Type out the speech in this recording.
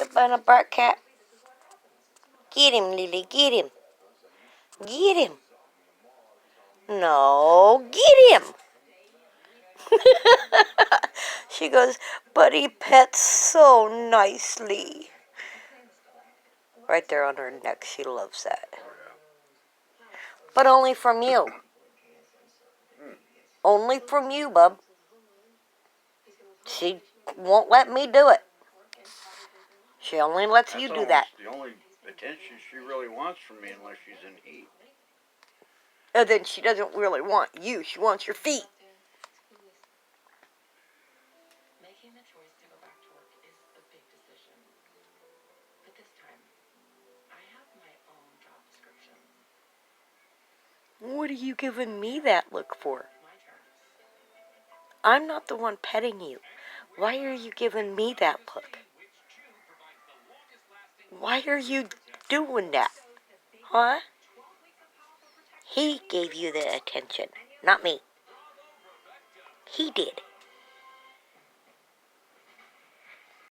been a bark cat. Get him, Lily, get him. Get him. No, get him. She goes, but he pets so nicely. Right there on her neck, she loves that. But only from you. Only from you, bub. She won't let me do it. She only lets you do that. That's the only attention she really wants from me unless she's in heat. And then she doesn't really want you. She wants your feet. Making the choice to go back to work is a big decision. But this time, I have my own job description. What are you giving me that look for? My turn. I'm not the one petting you. Why are you giving me that look? Why are you doing that? Huh? He gave you the attention, not me. He did.